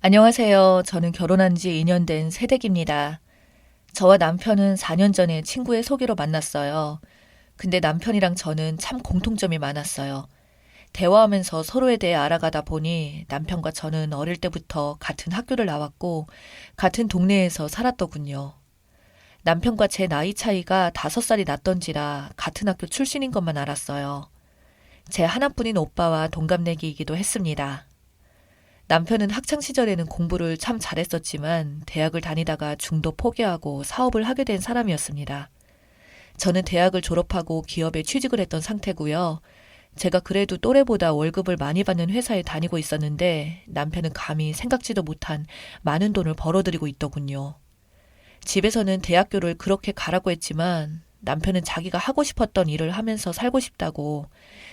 안녕하세요. 저는 결혼한 지 2년 된 새댁입니다. 저와 남편은 4년 전에 친구의 소개로 만났어요. 근데 남편이랑 저는 참 공통점이 많았어요. 대화하면서 서로에 대해 알아가다 보니 남편과 저는 어릴 때부터 같은 학교를 나왔고 같은 동네에서 살았더군요. 남편과 제 나이 차이가 5살이 났던지라 같은 학교 출신인 것만 알았어요. 제 하나뿐인 오빠와 동갑내기이기도 했습니다. 남편은 학창 시절에는 공부를 참 잘했었지만 대학을 다니다가 중도 포기하고 사업을 하게 된 사람이었습니다. 저는 대학을 졸업하고 기업에 취직을 했던 상태고요. 제가 그래도 또래보다 월급을 많이 받는 회사에 다니고 있었는데 남편은 감히 생각지도 못한 많은 돈을 벌어들이고 있더군요. 집에서는 대학교를 그렇게 가라고 했지만 남편은 자기가 하고 싶었던 일을 하면서 살고 싶다고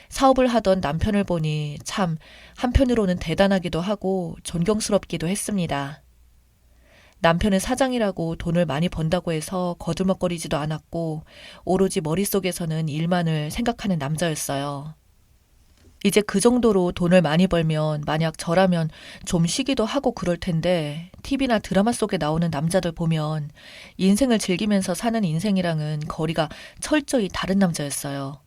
사업을 하던 남편을 보니 참 한편으로는 대단하기도 하고 존경스럽기도 했습니다. 남편은 사장이라고 돈을 많이 번다고 해서 거들먹거리지도 않았고 오로지 머릿속에서는 일만을 생각하는 남자였어요. 이제 그 정도로 돈을 많이 벌면 만약 저라면 좀 쉬기도 하고 그럴 텐데 TV나 드라마 속에 나오는 남자들 보면 인생을 즐기면서 사는 인생이랑은 거리가 철저히 다른 남자였어요.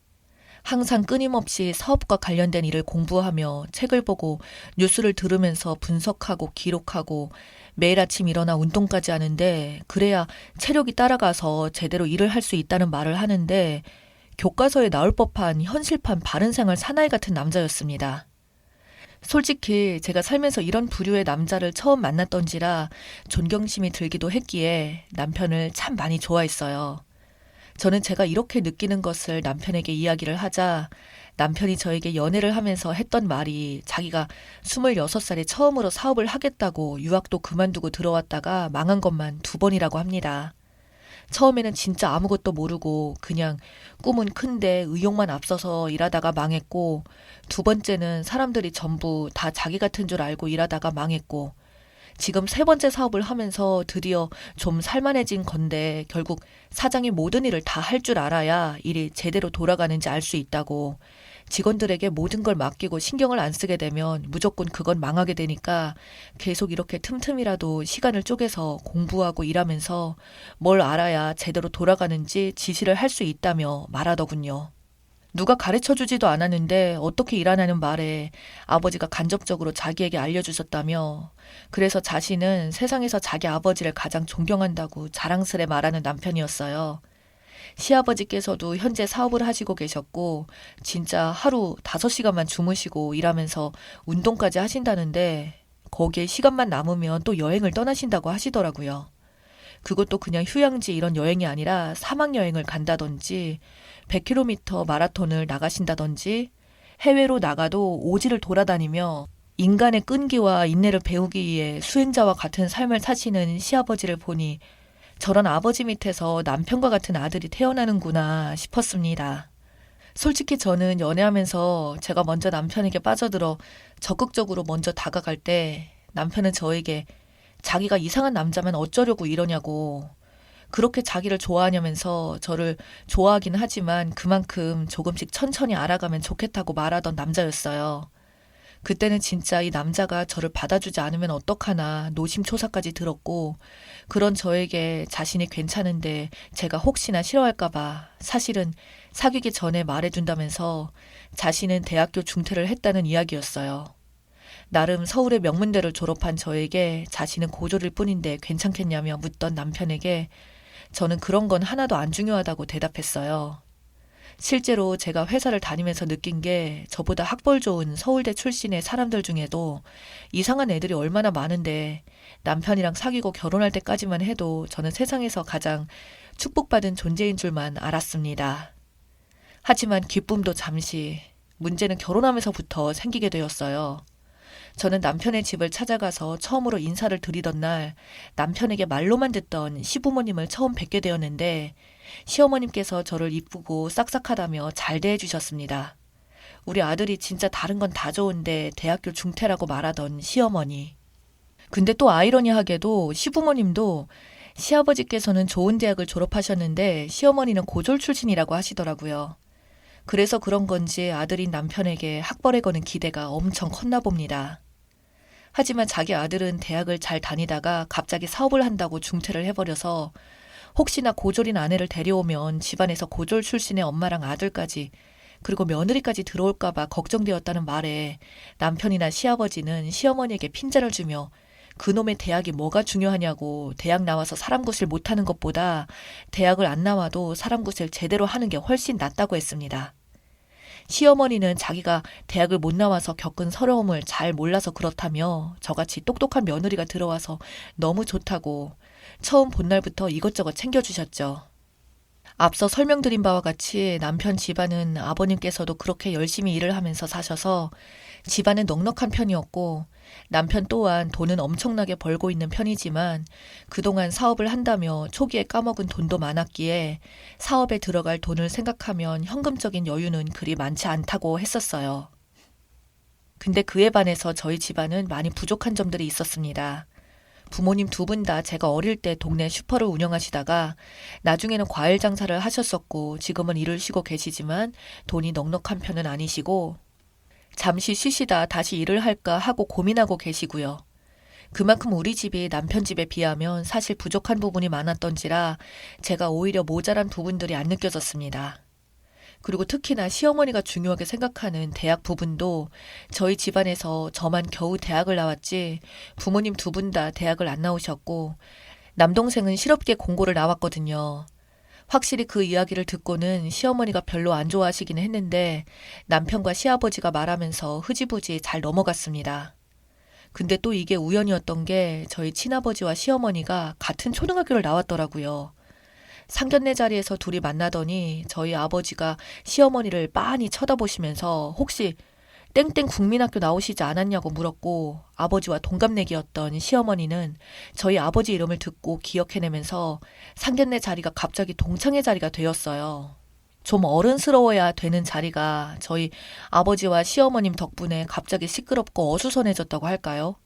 항상 끊임없이 사업과 관련된 일을 공부하며 책을 보고 뉴스를 들으면서 분석하고 기록하고 매일 아침 일어나 운동까지 하는데 그래야 체력이 따라가서 제대로 일을 할 수 있다는 말을 하는데 교과서에 나올 법한 현실판 바른생활 사나이 같은 남자였습니다. 솔직히 제가 살면서 이런 부류의 남자를 처음 만났던지라 존경심이 들기도 했기에 남편을 참 많이 좋아했어요. 저는 제가 이렇게 느끼는 것을 남편에게 이야기를 하자 남편이 저에게 연애를 하면서 했던 말이 자기가 26살에 처음으로 사업을 하겠다고 유학도 그만두고 들어왔다가 망한 것만 2번이라고 합니다. 처음에는 진짜 아무것도 모르고 그냥 꿈은 큰데 의욕만 앞서서 일하다가 망했고 2번째는 사람들이 전부 다 자기 같은 줄 알고 일하다가 망했고 지금 3번째 사업을 하면서 드디어 좀 살만해진 건데 결국 사장이 모든 일을 다 할 줄 알아야 일이 제대로 돌아가는지 알 수 있다고 직원들에게 모든 걸 맡기고 신경을 안 쓰게 되면 무조건 그건 망하게 되니까 계속 이렇게 틈틈이라도 시간을 쪼개서 공부하고 일하면서 뭘 알아야 제대로 돌아가는지 지시를 할 수 있다며 말하더군요. 누가 가르쳐 주지도 않았는데 어떻게 일하냐는 말에 아버지가 간접적으로 자기에게 알려주셨다며 그래서 자신은 세상에서 자기 아버지를 가장 존경한다고 자랑스레 말하는 남편이었어요. 시아버지께서도 현재 사업을 하시고 계셨고 진짜 하루 5시간만 주무시고 일하면서 운동까지 하신다는데 거기에 시간만 남으면 또 여행을 떠나신다고 하시더라고요. 그것도 그냥 휴양지 이런 여행이 아니라 사막여행을 간다든지 100km 마라톤을 나가신다든지 해외로 나가도 오지를 돌아다니며 인간의 끈기와 인내를 배우기 위해 수행자와 같은 삶을 사시는 시아버지를 보니 저런 아버지 밑에서 남편과 같은 아들이 태어나는구나 싶었습니다. 솔직히 저는 연애하면서 제가 먼저 남편에게 빠져들어 적극적으로 먼저 다가갈 때 남편은 저에게 자기가 이상한 남자면 어쩌려고 이러냐고 그렇게 자기를 좋아하냐면서 저를 좋아하긴 하지만 그만큼 조금씩 천천히 알아가면 좋겠다고 말하던 남자였어요. 그때는 진짜 이 남자가 저를 받아주지 않으면 어떡하나 노심초사까지 들었고 그런 저에게 자신이 괜찮은데 제가 혹시나 싫어할까봐 사실은 사귀기 전에 말해준다면서 자신은 대학교 중퇴를 했다는 이야기였어요. 나름 서울의 명문대를 졸업한 저에게 자신은 고졸일 뿐인데 괜찮겠냐며 묻던 남편에게 저는 그런 건 하나도 안 중요하다고 대답했어요. 실제로 제가 회사를 다니면서 느낀 게 저보다 학벌 좋은 서울대 출신의 사람들 중에도 이상한 애들이 얼마나 많은데 남편이랑 사귀고 결혼할 때까지만 해도 저는 세상에서 가장 축복받은 존재인 줄만 알았습니다. 하지만 기쁨도 잠시, 문제는 결혼하면서부터 생기게 되었어요. 저는 남편의 집을 찾아가서 처음으로 인사를 드리던 날 남편에게 말로만 듣던 시부모님을 처음 뵙게 되었는데 시어머님께서 저를 이쁘고 싹싹하다며 잘 대해주셨습니다. 우리 아들이 진짜 다른 건 다 좋은데 대학교 중퇴라고 말하던 시어머니. 근데 또 아이러니하게도 시부모님도 시아버지께서는 좋은 대학을 졸업하셨는데 시어머니는 고졸 출신이라고 하시더라고요. 그래서 그런 건지 아들인 남편에게 학벌에 거는 기대가 엄청 컸나 봅니다. 하지만 자기 아들은 대학을 잘 다니다가 갑자기 사업을 한다고 중퇴를 해버려서 혹시나 고졸인 아내를 데려오면 집안에서 고졸 출신의 엄마랑 아들까지 그리고 며느리까지 들어올까봐 걱정되었다는 말에 남편이나 시아버지는 시어머니에게 핀잔을 주며 그놈의 대학이 뭐가 중요하냐고 대학 나와서 사람 구실 못하는 것보다 대학을 안 나와도 사람 구실 제대로 하는 게 훨씬 낫다고 했습니다. 시어머니는 자기가 대학을 못 나와서 겪은 서러움을 잘 몰라서 그렇다며 저같이 똑똑한 며느리가 들어와서 너무 좋다고 처음 본 날부터 이것저것 챙겨주셨죠. 앞서 설명드린 바와 같이 남편 집안은 아버님께서도 그렇게 열심히 일을 하면서 사셔서 집안은 넉넉한 편이었고 남편 또한 돈은 엄청나게 벌고 있는 편이지만 그동안 사업을 한다며 초기에 까먹은 돈도 많았기에 사업에 들어갈 돈을 생각하면 현금적인 여유는 그리 많지 않다고 했었어요. 근데 그에 반해서 저희 집안은 많이 부족한 점들이 있었습니다. 부모님 두 분 다 제가 어릴 때 동네 슈퍼를 운영하시다가 나중에는 과일 장사를 하셨었고 지금은 일을 쉬고 계시지만 돈이 넉넉한 편은 아니시고 잠시 쉬시다 다시 일을 할까 하고 고민하고 계시고요. 그만큼 우리 집이 남편 집에 비하면 사실 부족한 부분이 많았던지라 제가 오히려 모자란 부분들이 안 느껴졌습니다. 그리고 특히나 시어머니가 중요하게 생각하는 대학 부분도 저희 집안에서 저만 겨우 대학을 나왔지 부모님 두 분 다 대학을 안 나오셨고 남동생은 실업계 공고를 나왔거든요. 확실히 그 이야기를 듣고는 시어머니가 별로 안 좋아하시기는 했는데 남편과 시아버지가 말하면서 흐지부지 잘 넘어갔습니다. 근데 또 이게 우연이었던 게 저희 친아버지와 시어머니가 같은 초등학교를 나왔더라고요. 상견례 자리에서 둘이 만나더니 저희 아버지가 시어머니를 빤히 쳐다보시면서 혹시 땡땡 국민학교 나오시지 않았냐고 물었고 아버지와 동갑내기였던 시어머니는 저희 아버지 이름을 듣고 기억해내면서 상견례 자리가 갑자기 동창회 자리가 되었어요. 좀 어른스러워야 되는 자리가 저희 아버지와 시어머님 덕분에 갑자기 시끄럽고 어수선해졌다고 할까요?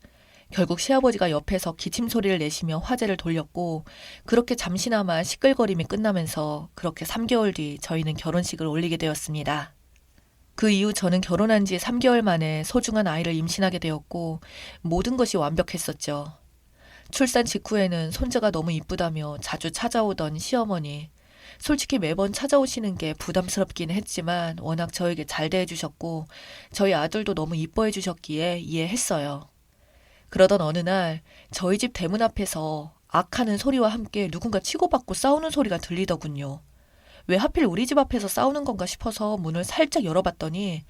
결국 시아버지가 옆에서 기침 소리를 내시며 화제를 돌렸고 그렇게 잠시나마 시끌거림이 끝나면서 그렇게 3개월 뒤 저희는 결혼식을 올리게 되었습니다. 그 이후 저는 결혼한 지 3개월 만에 소중한 아이를 임신하게 되었고 모든 것이 완벽했었죠. 출산 직후에는 손자가 너무 이쁘다며 자주 찾아오던 시어머니. 솔직히 매번 찾아오시는 게 부담스럽긴 했지만 워낙 저에게 잘 대해주셨고 저희 아들도 너무 이뻐해 주셨기에 이해했어요. 그러던 어느 날 저희 집 대문 앞에서 악하는 소리와 함께 누군가 치고받고 싸우는 소리가 들리더군요. 왜 하필 우리 집 앞에서 싸우는 건가 싶어서 문을 살짝 열어봤더니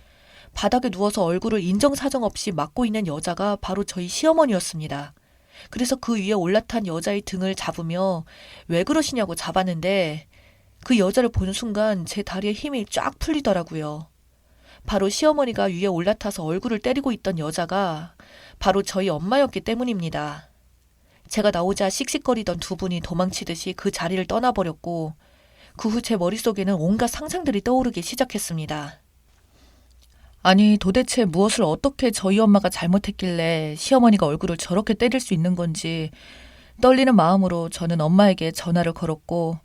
바닥에 누워서 얼굴을 인정사정 없이 막고 있는 여자가 바로 저희 시어머니였습니다. 그래서 그 위에 올라탄 여자의 등을 잡으며 왜 그러시냐고 잡았는데 그 여자를 본 순간 제 다리에 힘이 쫙 풀리더라고요. 바로 시어머니가 위에 올라타서 얼굴을 때리고 있던 여자가 바로 저희 엄마였기 때문입니다. 제가 나오자 씩씩거리던 두 분이 도망치듯이 그 자리를 떠나버렸고 그 후 제 머릿속에는 온갖 상상들이 떠오르기 시작했습니다. 아니 도대체 무엇을 어떻게 저희 엄마가 잘못했길래 시어머니가 얼굴을 저렇게 때릴 수 있는 건지 떨리는 마음으로 저는 엄마에게 전화를 걸었고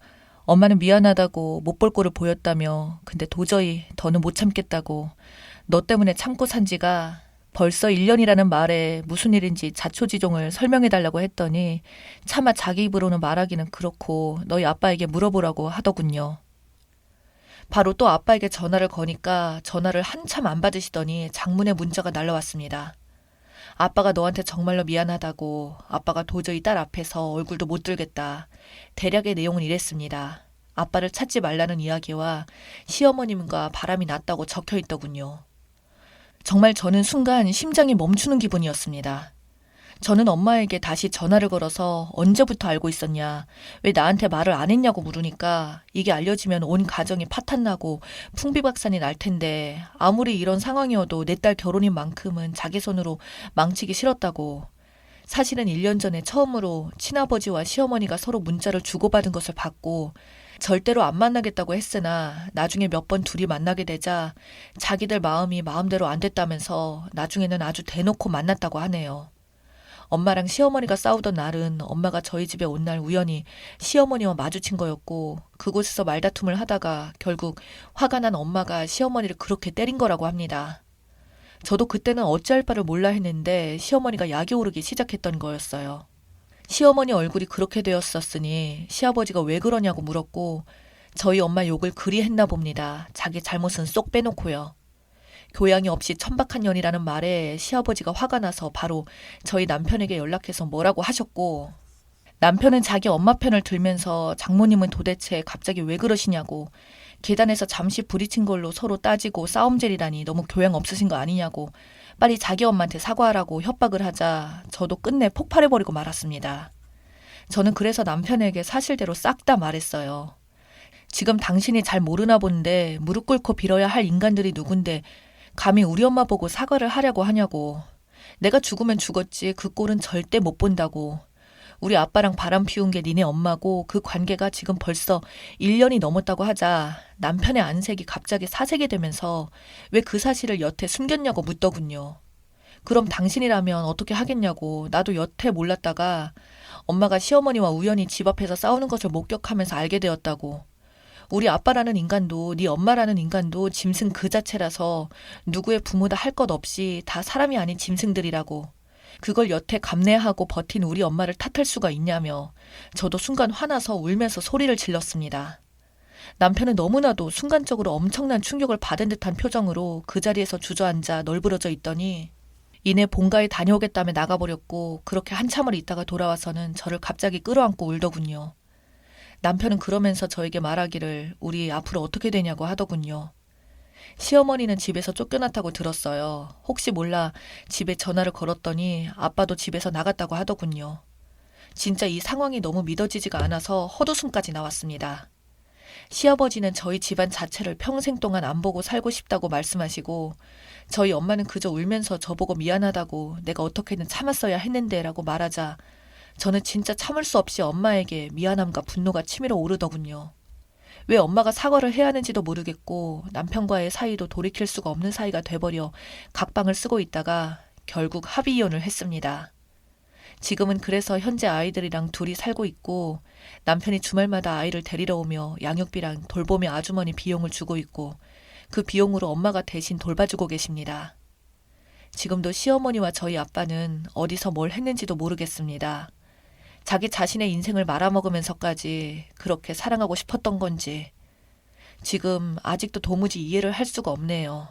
엄마는 미안하다고 못 볼 꼴을 보였다며 근데 도저히 더는 못 참겠다고 너 때문에 참고 산 지가 벌써 1년이라는 말에 무슨 일인지 자초지종을 설명해달라고 했더니 차마 자기 입으로는 말하기는 그렇고 너희 아빠에게 물어보라고 하더군요. 바로 또 아빠에게 전화를 거니까 전화를 한참 안 받으시더니 장문의 문자가 날라왔습니다. 아빠가 너한테 정말로 미안하다고 아빠가 도저히 딸 앞에서 얼굴도 못 들겠다. 대략의 내용은 이랬습니다. 아빠를 찾지 말라는 이야기와 시어머님과 바람이 났다고 적혀 있더군요. 정말 저는 순간 심장이 멈추는 기분이었습니다. 저는 엄마에게 다시 전화를 걸어서 언제부터 알고 있었냐, 왜 나한테 말을 안 했냐고 물으니까 이게 알려지면 온 가정이 파탄나고 풍비박산이 날 텐데 아무리 이런 상황이어도 내 딸 결혼인 만큼은 자기 손으로 망치기 싫었다고. 사실은 1년 전에 처음으로 친아버지와 시어머니가 서로 문자를 주고받은 것을 봤고 절대로 안 만나겠다고 했으나 나중에 몇 번 둘이 만나게 되자 자기들 마음이 마음대로 안 됐다면서 나중에는 아주 대놓고 만났다고 하네요. 엄마랑 시어머니가 싸우던 날은 엄마가 저희 집에 온 날 우연히 시어머니와 마주친 거였고 그곳에서 말다툼을 하다가 결국 화가 난 엄마가 시어머니를 그렇게 때린 거라고 합니다. 저도 그때는 어찌할 바를 몰라 했는데 시어머니가 약이 오르기 시작했던 거였어요. 시어머니 얼굴이 그렇게 되었었으니 시아버지가 왜 그러냐고 물었고 저희 엄마 욕을 그리 했나 봅니다. 자기 잘못은 쏙 빼놓고요. 교양이 없이 천박한 년이라는 말에 시아버지가 화가 나서 바로 저희 남편에게 연락해서 뭐라고 하셨고 남편은 자기 엄마 편을 들면서 장모님은 도대체 갑자기 왜 그러시냐고 계단에서 잠시 부딪힌 걸로 서로 따지고 싸움질이라니 너무 교양 없으신 거 아니냐고 빨리 자기 엄마한테 사과하라고 협박을 하자 저도 끝내 폭발해버리고 말았습니다. 저는 그래서 남편에게 사실대로 싹 다 말했어요. 지금 당신이 잘 모르나 본데 무릎 꿇고 빌어야 할 인간들이 누군데 감히 우리 엄마 보고 사과를 하려고 하냐고. 내가 죽으면 죽었지 그 꼴은 절대 못 본다고. 우리 아빠랑 바람 피운 게 니네 엄마고 그 관계가 지금 벌써 1년이 넘었다고 하자 남편의 안색이 갑자기 사색이 되면서 왜 그 사실을 여태 숨겼냐고 묻더군요. 그럼 당신이라면 어떻게 하겠냐고 나도 여태 몰랐다가 엄마가 시어머니와 우연히 집 앞에서 싸우는 것을 목격하면서 알게 되었다고. 우리 아빠라는 인간도 네 엄마라는 인간도 짐승 그 자체라서 누구의 부모다 할 것 없이 다 사람이 아닌 짐승들이라고. 그걸 여태 감내하고 버틴 우리 엄마를 탓할 수가 있냐며 저도 순간 화나서 울면서 소리를 질렀습니다. 남편은 너무나도 순간적으로 엄청난 충격을 받은 듯한 표정으로 그 자리에서 주저앉아 널브러져 있더니 이내 본가에 다녀오겠다며 나가버렸고 그렇게 한참을 있다가 돌아와서는 저를 갑자기 끌어안고 울더군요. 남편은 그러면서 저에게 말하기를 우리 앞으로 어떻게 되냐고 하더군요. 시어머니는 집에서 쫓겨났다고 들었어요. 혹시 몰라 집에 전화를 걸었더니 아빠도 집에서 나갔다고 하더군요. 진짜 이 상황이 너무 믿어지지가 않아서 헛웃음까지 나왔습니다. 시아버지는 저희 집안 자체를 평생 동안 안 보고 살고 싶다고 말씀하시고 저희 엄마는 그저 울면서 저보고 미안하다고 내가 어떻게든 참았어야 했는데 라고 말하자 저는 진짜 참을 수 없이 엄마에게 미안함과 분노가 치밀어 오르더군요. 왜 엄마가 사과를 해야 하는지도 모르겠고 남편과의 사이도 돌이킬 수가 없는 사이가 돼버려 각방을 쓰고 있다가 결국 합의 이혼을 했습니다. 지금은 그래서 현재 아이들이랑 둘이 살고 있고 남편이 주말마다 아이를 데리러 오며 양육비랑 돌보미 아주머니 비용을 주고 있고 그 비용으로 엄마가 대신 돌봐주고 계십니다. 지금도 시어머니와 저희 아빠는 어디서 뭘 했는지도 모르겠습니다. 자기 자신의 인생을 말아먹으면서까지 그렇게 사랑하고 싶었던 건지 지금 아직도 도무지 이해를 할 수가 없네요.